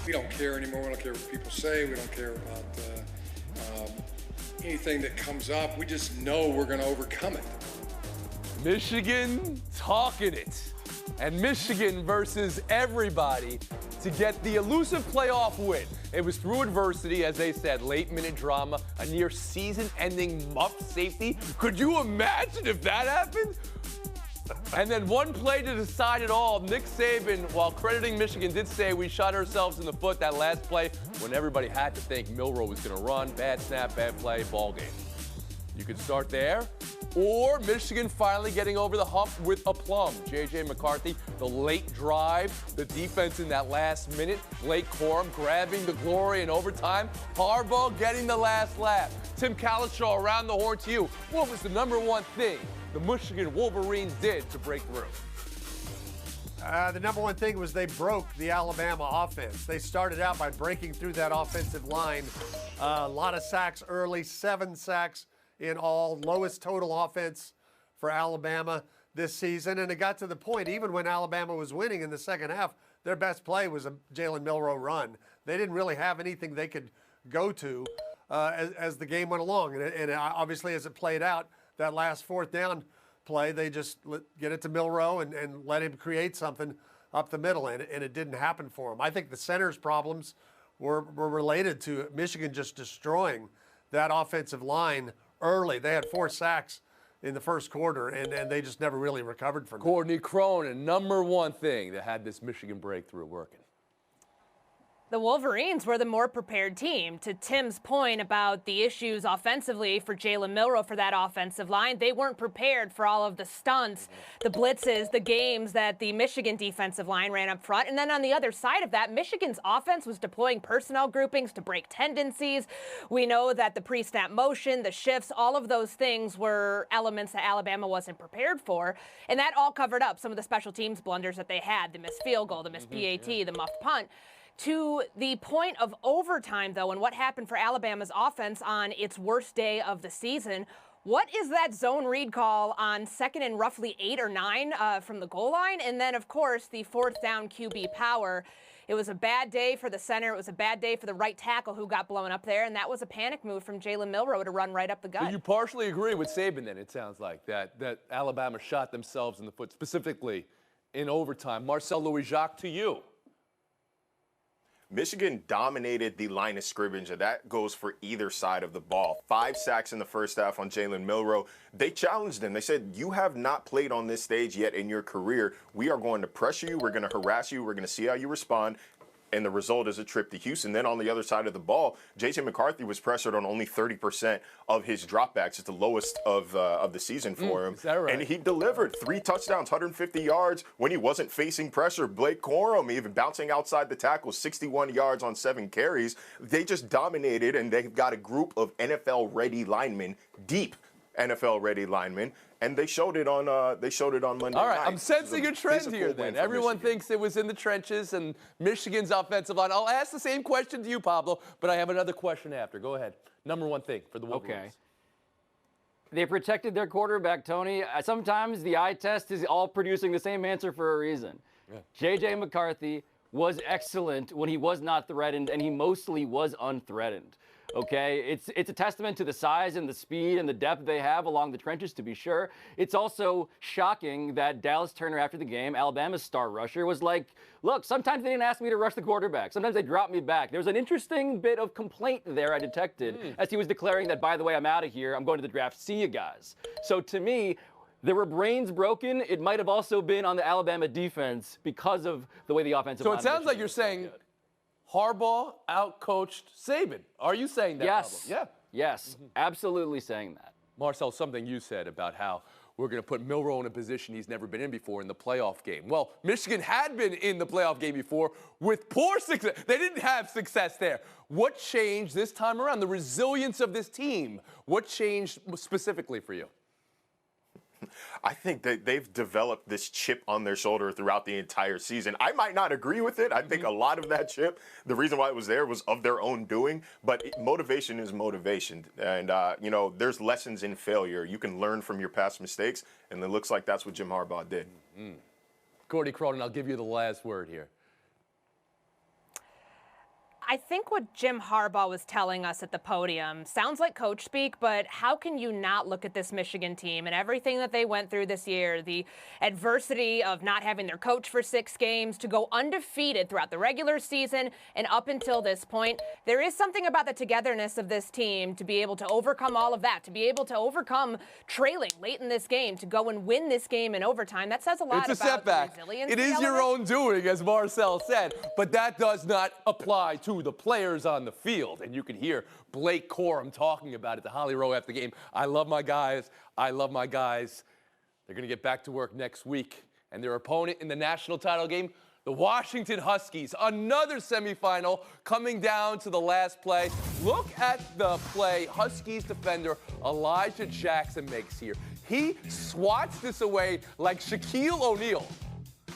We don't care anymore. We don't care what people say. We don't care about anything that comes up. We just know we're going to overcome it. Michigan talking it. And Michigan versus everybody to get the elusive playoff win. It was through adversity, as they said, late-minute drama, a near season-ending muff safety. Could you imagine if that happened? And then one play to decide it all. Nick Saban, while crediting Michigan, did say we shot ourselves in the foot that last play when everybody had to think Milroe was going to run. Bad snap, bad play, ball game. You could start there. Or Michigan finally getting over the hump with aplomb. J.J. McCarthy, the late drive, the defense in that last minute, Blake Corum grabbing the glory in overtime, Harbaugh getting the last laugh. Tim Calishaw around the horn to you. What was the number one thing the Michigan Wolverines did to break through? The number one thing was they broke the Alabama offense. They started out by breaking through that offensive line. A lot of sacks early, 7 sacks in all, lowest total offense for Alabama this season. And it got to the point, even when Alabama was winning in the second half, their best play was a Jalen Milroe run. They didn't really have anything they could go to as the game went along. And obviously, as it played out, that last fourth down play, they just get it to Milroe and let him create something up the middle, and it didn't happen for him. I think the center's problems were related to Michigan just destroying that offensive line early. They had 4 sacks in the first quarter, and they just never really recovered from it. Courtney Cronin, number one thing that had this Michigan breakthrough working. The Wolverines were the more prepared team. To Tim's point about the issues offensively for Jalen Milroe for that offensive line, they weren't prepared for all of the stunts, the blitzes, the games that the Michigan defensive line ran up front. And then on the other side of that, Michigan's offense was deploying personnel groupings to break tendencies. We know that the pre-snap motion, the shifts, all of those things were elements that Alabama wasn't prepared for. And that all covered up some of the special teams blunders that they had, the missed field goal, the missed PAT, the muffed punt. To the point of overtime, though, and what happened for Alabama's offense on its worst day of the season, what is that zone read call on second and roughly 8 or 9 from the goal line? And then, of course, the fourth down QB power. It was a bad day for the center. It was a bad day for the right tackle who got blown up there, and that was a panic move from Jalen Milroe to run right up the gut. So you partially agree with Saban then, it sounds like, that Alabama shot themselves in the foot, specifically in overtime. Marcel Louis-Jacques, to you. Michigan dominated the line of scrimmage, and that goes for either side of the ball. 5 sacks in the first half on Jalen Milroe. They challenged him. They said, you have not played on this stage yet in your career. We are going to pressure you. We're going to harass you. We're going to see how you respond. And the result is a trip to Houston. Then on the other side of the ball, J.J. McCarthy was pressured on only 30% of his dropbacks. It's the lowest of the season for him. Is that right? And he delivered 3 touchdowns, 150 yards when he wasn't facing pressure. Blake Corum even bouncing outside the tackle, 61 yards on 7 carries. They just dominated, and they've got a group of NFL-ready linemen, deep NFL-ready linemen. And they showed it on Monday All right, night. I'm sensing a trend here then. Everyone thinks it was in the trenches and Michigan's offensive line. I'll ask the same question to you, Pablo, but I have another question after. Go ahead. Number one thing for the Wolverines. Okay. They protected their quarterback, Tony. Sometimes the eye test is all producing the same answer for a reason. Yeah. J.J. McCarthy was excellent when he was not threatened, and he mostly was unthreatened. Okay, it's a testament to the size and the speed and the depth they have along the trenches, to be sure. It's also shocking that Dallas Turner, after the game, Alabama's star rusher, was like, look, sometimes they didn't ask me to rush the quarterback. Sometimes they dropped me back. There was an interesting bit of complaint there I detected as he was declaring that, by the way, I'm out of here. I'm going to the draft. See you guys. So to me, there were brains broken. It might have also been on the Alabama defense because of the way the offensive line. So it sounds like you're saying Harbaugh outcoached Saban. Are you saying that? Yes. Pablo? Yeah. Yes, absolutely saying that. Marcel, something you said about how we're going to put Milroe in a position he's never been in before in the playoff game. Well, Michigan had been in the playoff game before with poor success. They didn't have success there. What changed this time around? The resilience of this team. What changed specifically for you? I think that they've developed this chip on their shoulder throughout the entire season. I might not agree with it. I think a lot of that chip, the reason why it was there was of their own doing, but motivation is motivation. And, there's lessons in failure. You can learn from your past mistakes, and it looks like that's what Jim Harbaugh did. Courtney Cronin, I'll give you the last word here. I think what Jim Harbaugh was telling us at the podium sounds like coach speak, but how can you not look at this Michigan team and everything that they went through this year, the adversity of not having their coach for 6 games, to go undefeated throughout the regular season and up until this point. There is something about the togetherness of this team to be able to overcome all of that, to be able to overcome trailing late in this game, to go and win this game in overtime. That says a lot It's a about setback. the resilience. It is your own doing, as Marcel said, but that does not apply to the players on the field. And you can hear Blake Corum talking about it to Holly Rowe after the game. I love my guys. I love my guys. They're going to get back to work next week. And their opponent in the national title game, the Washington Huskies, another semifinal coming down to the last play. Look at the play Huskies defender Elijah Jackson makes here. He swats this away like Shaquille O'Neal.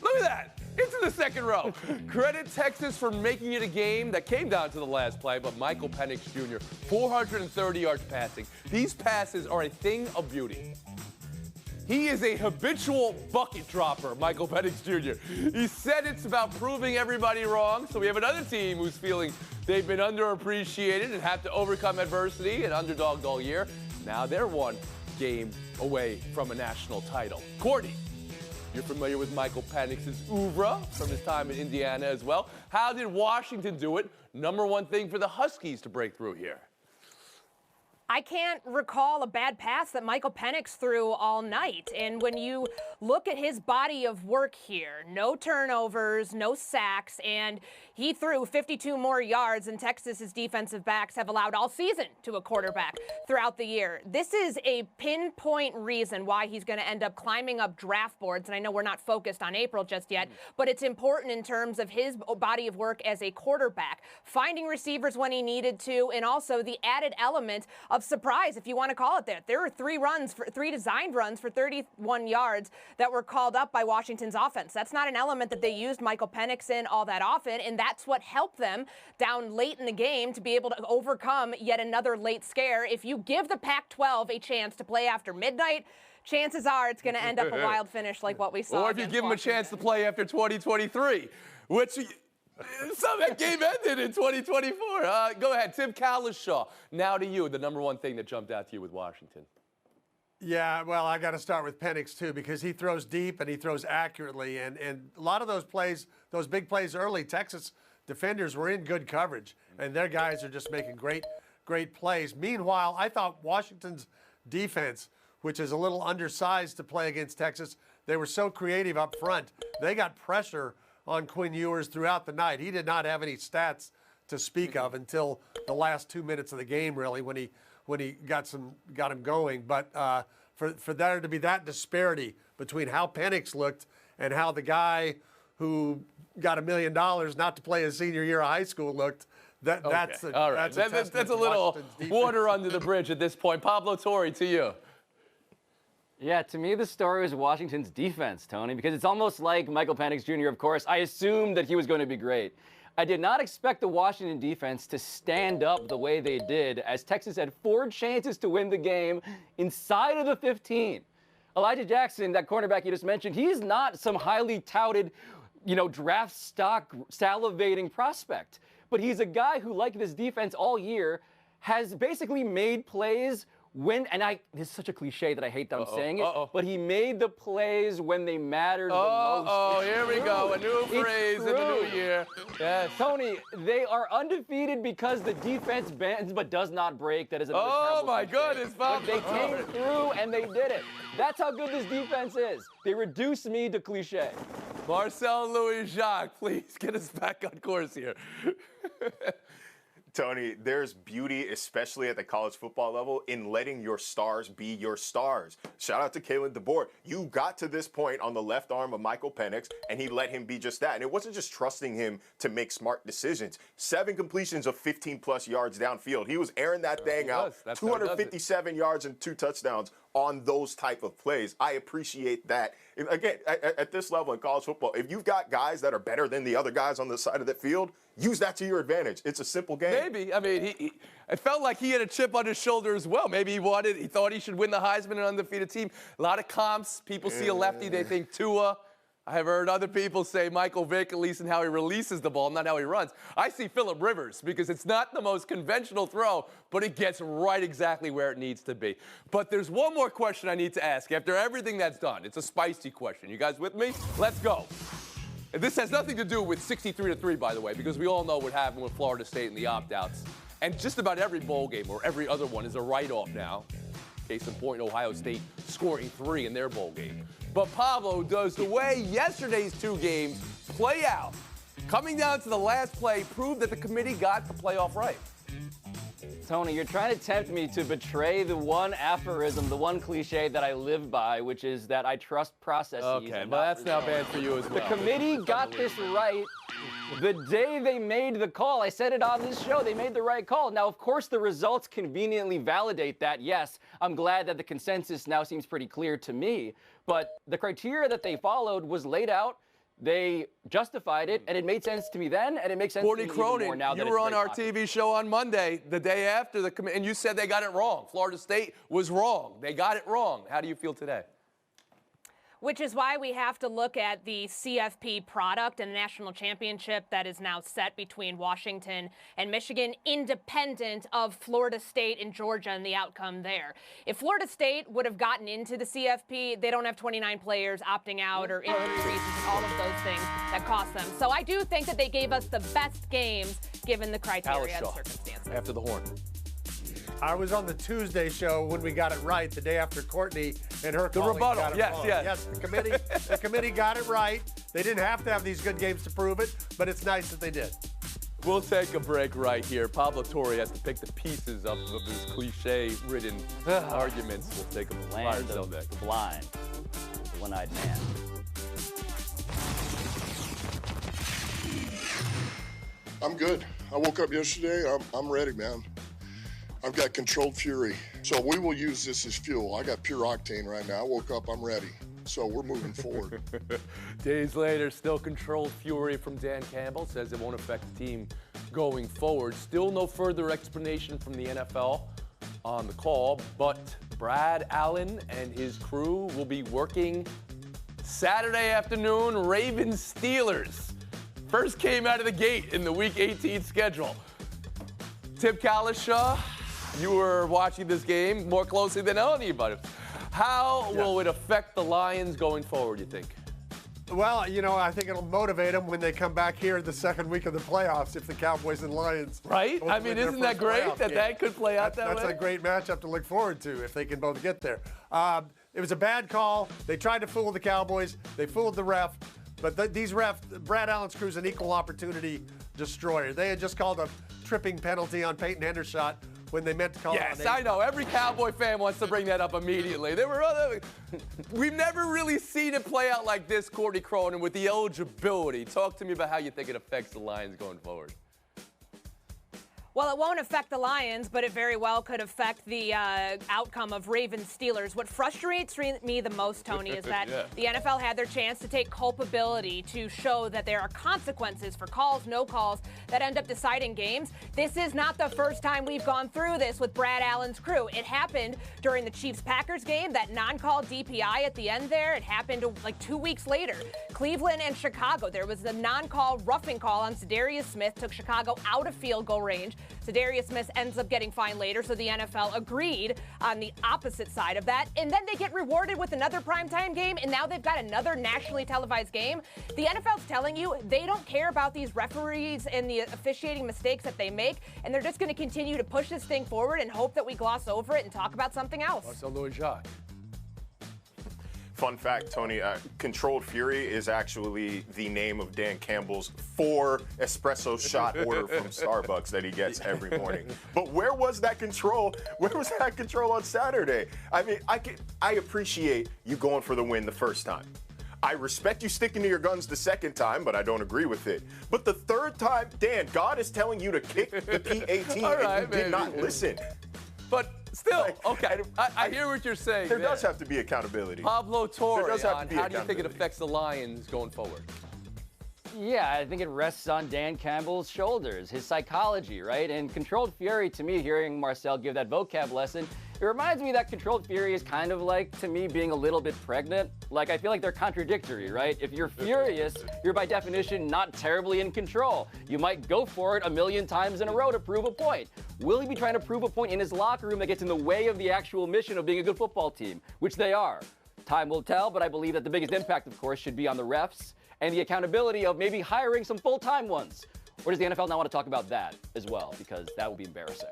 Look at that. Into the second row. Credit Texas for making it a game that came down to the last play, but Michael Penix Jr., 430 yards passing. These passes are a thing of beauty. He is a habitual bucket dropper, Michael Penix Jr. He said it's about proving everybody wrong, so we have another team who's feeling they've been underappreciated and have to overcome adversity and underdogged all year. Now they're one game away from a national title. Courtney, you're familiar with Michael Penix's oeuvre from his time in Indiana as well. How did Washington do it? Number one thing for the Huskies to break through here. I can't recall a bad pass that Michael Penix threw all night. And when you look at his body of work here, no turnovers, no sacks, and he threw 52 more yards than Texas's defensive backs have allowed all season to a quarterback throughout the year. This is a pinpoint reason why he's going to end up climbing up draft boards. And I know we're not focused on April just yet, but it's important in terms of his body of work as a quarterback, finding receivers when he needed to, and also the added element of surprise, if you want to call it that. There were 3 designed runs for 31 yards that were called up by Washington's offense. That's not an element that they used Michael Penix in all that often, and that's what helped them down late in the game to be able to overcome yet another late scare. If you give the Pac-12 a chance to play after midnight, chances are it's going to end up a wild finish like what we saw. Or if you give them a chance to play after 2023, which that game ended in 2024. Go ahead, Tim Cowlishaw. Now to you, the number one thing that jumped out to you with Washington. Yeah, well, I got to start with Penix, too, because he throws deep and he throws accurately. And a lot of those plays, those big plays early, Texas defenders were in good coverage, and their guys are just making great plays. Meanwhile, I thought Washington's defense, which is a little undersized to play against Texas, they were so creative up front. They got pressure on Quinn Ewers throughout the night. He did not have any stats to speak of until the last 2 minutes of the game, really, when he got him going. But for there to be that disparity between how Penix looked and how the guy who got $1 million not to play his senior year of high school looked, that's a little water under the bridge at this point. Pablo Torre, to you. Yeah, to me, the story is Washington's defense, Tony, because it's almost like Michael Penix Jr., of course. I assumed that he was going to be great. I did not expect the Washington defense to stand up the way they did, as Texas had 4 chances to win the game inside of the 15. Elijah Jackson, that cornerback you just mentioned, he's not some highly touted, draft stock salivating prospect. But he's a guy who, like this defense all year, has basically made plays this is such a cliche that I hate that I'm saying it, but he made the plays when they mattered the most. Oh, here we go. A new phrase in the new year. Yes. Tony, they are undefeated because the defense bends but does not break. That is another terrible my cliche. goodness, Bob. But they came through and they did it. That's how good this defense is. They reduced me to cliche. Marcel Louis-Jacques, please get us back on course here. Tony, there's beauty, especially at the college football level, in letting your stars be your stars. Shout out to Kalen DeBoer. You got to this point on the left arm of Michael Penix, and he let him be just that. And it wasn't just trusting him to make smart decisions. 7 completions of 15-plus yards downfield. He was airing that thing out. 257 yards and 2 touchdowns on those type of plays. I appreciate that. Again, at this level in college football, if you've got guys that are better than the other guys on the side of the field, use that to your advantage. It's a simple game. Maybe. I mean, it felt like he had a chip on his shoulder as well. Maybe he thought he should win the Heisman, an undefeated team. A lot of comps. People see a lefty, they think Tua. I have heard other people say Michael Vick, at least in how he releases the ball, not how he runs. I see Phillip Rivers because it's not the most conventional throw, but it gets right exactly where it needs to be. But there's one more question I need to ask after everything that's done. It's a spicy question. You guys with me? Let's go. And this has nothing to do with 63-3, by the way, because we all know what happened with Florida State and the opt-outs. And just about every bowl game or every other one is a write-off now. Case in point, Ohio State scoring 3 in their bowl game. But Pablo, does the way yesterday's 2 games play out, coming down to the last play, prove that the committee got the playoff right? Tony, you're trying to tempt me to betray the one aphorism, the one cliche that I live by, which is that I trust processes. Okay, but that's now bad for you as well. The committee got this right the day they made the call. I said it on this show. They made the right call. Now, of course, the results conveniently validate that. Yes, I'm glad that the consensus now seems pretty clear to me. But the criteria that they followed was laid out. They justified it, and it made sense to me then, and it makes sense to me even more now that you were on our TV show on Monday, the day after the committee, and you said they got it wrong. Florida State was wrong. They got it wrong. How do you feel today? Which is why we have to look at the CFP product and the national championship that is now set between Washington and Michigan, independent of Florida State and Georgia and the outcome there. If Florida State would have gotten into the CFP, they don't have 29 players opting out or injury reasons and all of those things that cost them. So I do think that they gave us the best games given the criteria and circumstances. After the horn. I was on the Tuesday show when we got it right, the day after Courtney and her colleagues rebuttal, got it yes, wrong. yes. Yes, the committee got it right. They didn't have to have these good games to prove it, but it's nice that they did. We'll take a break right here. Pablo Torre has to pick the pieces up of his cliche-ridden arguments. We'll take a Land of the blind, the one-eyed man. I'm good. I woke up yesterday. I'm ready, man. I've got controlled fury. So we will use this as fuel. I got pure octane right now. I woke up, I'm ready. So we're moving forward. Days later, still controlled fury from Dan Campbell. Says it won't affect the team going forward. Still no further explanation from the NFL on the call, but Brad Allen and his crew will be working Saturday afternoon, Ravens Steelers. First came out of the gate in the Week 18 schedule. Tim Kalishaw, you were watching this game more closely than anybody. How will it affect the Lions going forward, you think? Well, you know, I think it'll motivate them when they come back here the second week of the playoffs if the Cowboys and Lions. Right? I mean, isn't that great that could play out that way? That's a great matchup to look forward to if they can both get there. It was a bad call. They tried to fool the Cowboys. They fooled the ref. But these refs, Brad Allen's crew's an equal opportunity destroyer. They had just called a tripping penalty on Peyton Hendershot when they meant to call it on Yes, I know. Every Cowboy fan wants to bring that up immediately. There were other. We've never really seen it play out like this, Courtney Cronin, with the eligibility. Talk to me about how you think it affects the Lions going forward. Well, it won't affect the Lions, but it very well could affect the outcome of Ravens-Steelers. What frustrates me the most, Tony, is that the NFL had their chance to take culpability to show that there are consequences for calls, no calls, that end up deciding games. This is not the first time we've gone through this with Brad Allen's crew. It happened during the Chiefs-Packers game, that non-call DPI at the end there. It happened like 2 weeks later. Cleveland and Chicago, there was a non-call roughing call on Zadarius Smith, took Chicago out of field goal range. Zadarius Smith ends up getting fined later, so the NFL agreed on the opposite side of that. And then they get rewarded with another primetime game, and now they've got another nationally televised game. The NFL's telling you they don't care about these referees and the officiating mistakes that they make, and they're just going to continue to push this thing forward and hope that we gloss over it and talk about something else. Marcel Louis-Jacques. Fun fact, Tony, Controlled Fury is actually the name of Dan Campbell's 4 espresso shot order from Starbucks that he gets every morning. But where was that control? Where was that control on Saturday? I mean, I appreciate you going for the win the first time. I respect you sticking to your guns the second time, but I don't agree with it. But the third time, Dan, God is telling you to kick the P18 and you did not listen. But still, okay, I hear what you're saying. There does have to be accountability. Pablo Torre, There does have to be how do you think it accountability. affects the Lions going forward? Yeah, I think it rests on Dan Campbell's shoulders, his psychology, right? And Controlled Fury, to me, hearing Marcel give that vocab lesson, It reminds me that controlled fury is kind of like, to me, being a little bit pregnant. Like, I feel like they're contradictory, right? If you're furious, you're by definition not terribly in control. You might go for it a million times in a row to prove a point. Will he be trying to prove a point in his locker room that gets in the way of the actual mission of being a good football team, which they are? Time will tell, but I believe that the biggest impact, of course, should be on the refs and the accountability of maybe hiring some full-time ones. Or does the NFL not want to talk about that as well? Because that would be embarrassing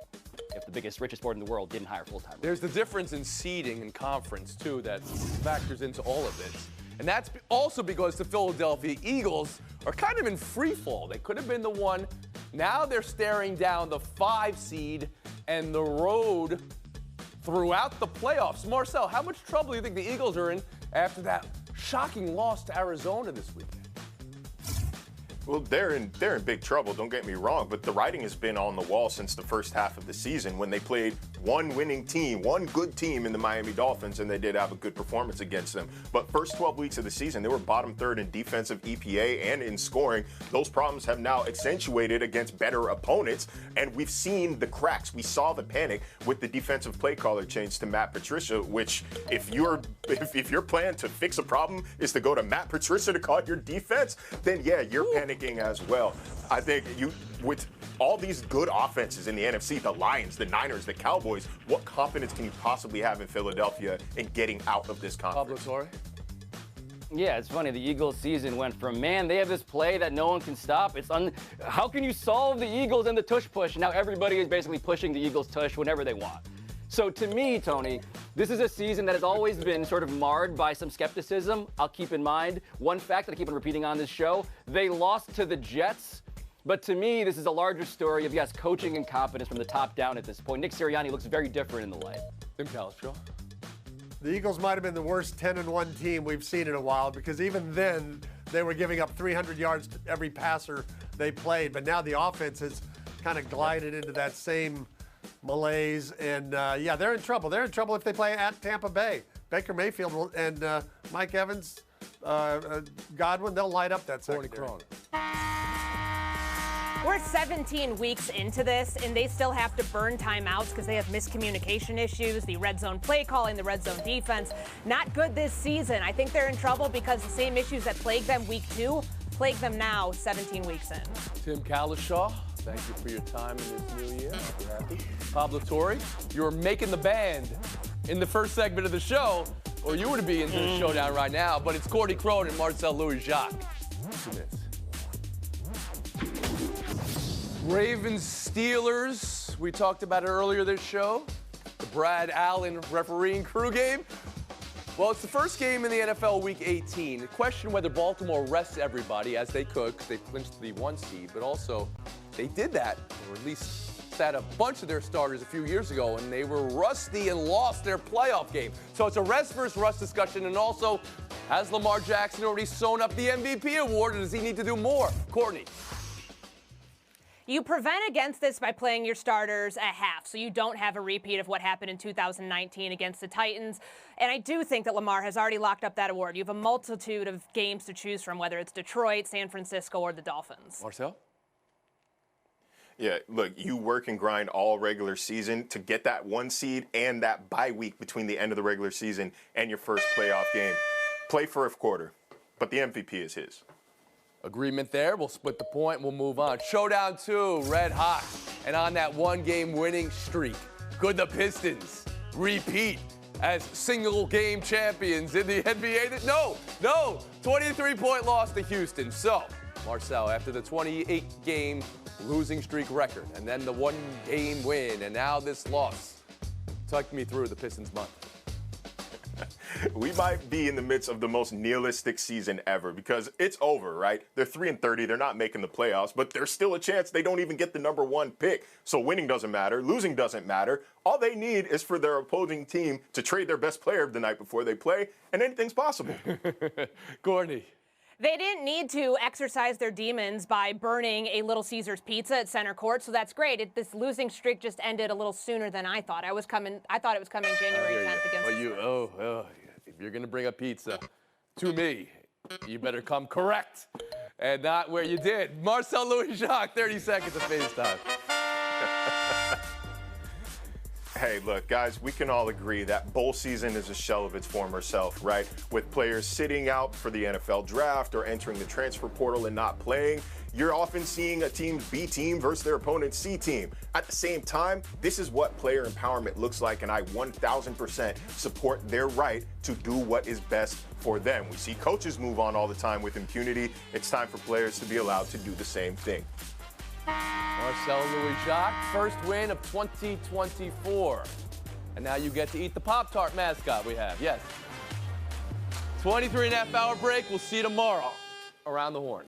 if the biggest, richest sport in the world didn't hire full-time. There's the difference in seeding and conference, too, that factors into all of this. And that's also because the Philadelphia Eagles are kind of in free fall. They could have been the one. Now they're staring down the 5 seed and the road throughout the playoffs. Marcel, how much trouble do you think the Eagles are in after that shocking loss to Arizona this weekend? Well, they're in big trouble, don't get me wrong, but the writing has been on the wall since the first half of the season when they played one winning team, one good team in the Miami Dolphins, and they did have a good performance against them. But first 12 weeks of the season, they were bottom third in defensive EPA and in scoring. Those problems have now accentuated against better opponents, and we've seen the cracks. We saw the panic with the defensive play caller change to Matt Patricia, which if your plan to fix a problem is to go to Matt Patricia to call your defense, then yeah, you're panicking as well. I think with all these good offenses in the NFC, the Lions, the Niners, the Cowboys, what confidence can you possibly have in Philadelphia in getting out of this conference? Pablo Torre? Yeah, it's funny. The Eagles season went from, man, they have this play that no one can stop. How can you solve the Eagles and the tush push? Now everybody is basically pushing the Eagles tush whenever they want. So to me, Tony, this is a season that has always been sort of marred by some skepticism. I'll keep in mind one fact that I keep on repeating on this show. They lost to the Jets. But to me, this is a larger story of, yes, coaching and confidence from the top down at this point. Nick Sirianni looks very different in the light. Tim Calistrell? The Eagles might have been the worst 10-1 team we've seen in a while because even then they were giving up 300 yards to every passer they played. But now the offense has kind of glided into that same malaise. And, yeah, they're in trouble. They're in trouble if they play at Tampa Bay. Baker Mayfield and Mike Evans, Godwin, they'll light up that secondary. We're 17 weeks into this, and they still have to burn timeouts because they have miscommunication issues, the red zone play calling, the red zone defense. Not good this season. I think they're in trouble because the same issues that plagued them week 2 plague them now 17 weeks in. Tim Calishaw, thank you for your time in this new year. We're happy. Pablo Torre, you're making the band in the first segment of the show, or you would be into the showdown right now, but it's Courtney Crone and Marcel Louis-Jacques. 2 minutes. Ravens Steelers, we talked about it earlier this show. The Brad Allen refereeing crew game. Well, it's the first game in the NFL Week 18. The question whether Baltimore rests everybody, as they could, because they clinched the 1 seed, but also they did that, or at least sat a bunch of their starters a few years ago, and they were rusty and lost their playoff game. So it's a rest versus rust discussion, and also, has Lamar Jackson already sewn up the MVP award, or does he need to do more? Courtney. You prevent against this by playing your starters at half, so you don't have a repeat of what happened in 2019 against the Titans. And I do think that Lamar has already locked up that award. You have a multitude of games to choose from, whether it's Detroit, San Francisco, or the Dolphins. Marcel? Yeah, look, you work and grind all regular season to get that 1 seed and that bye week between the end of the regular season and your first playoff game. Play for a quarter, but the MVP is his. Agreement there. We'll split the point. We'll move on. Showdown 2, red hot. And on that 1-game winning streak, could the Pistons repeat as single-game champions in the NBA? No. 23-point loss to Houston. So, Marcel, after the 28-game losing streak record, and then the 1-game win, and now this loss, tuck me through the Pistons month. We might be in the midst of the most nihilistic season ever because it's over, right? They're 3-30. They're not making the playoffs, but there's still a chance they don't even get the number 1 pick. So winning doesn't matter. Losing doesn't matter. All they need is for their opposing team to trade their best player the night before they play, and anything's possible. Courtney. They didn't need to exercise their demons by burning a Little Caesars pizza at center court, so that's great. This losing streak just ended a little sooner than I thought. I thought it was coming January 10th against the Steelers. If you're going to bring a pizza to me, you better come correct and not where you did. Marcel Louis-Jacques, 30 seconds of FaceTime. Hey, look, guys, we can all agree that bowl season is a shell of its former self, right? With players sitting out for the NFL draft or entering the transfer portal and not playing, you're often seeing a team's B team versus their opponent's C team. At the same time, this is what player empowerment looks like, and I 1,000% support their right to do what is best for them. We see coaches move on all the time with impunity. It's time for players to be allowed to do the same thing. Marcel Louis-Jacques, first win of 2024. And now you get to eat the Pop-Tart mascot we have. Yes. 23.5 hour break. We'll see you tomorrow around the horn.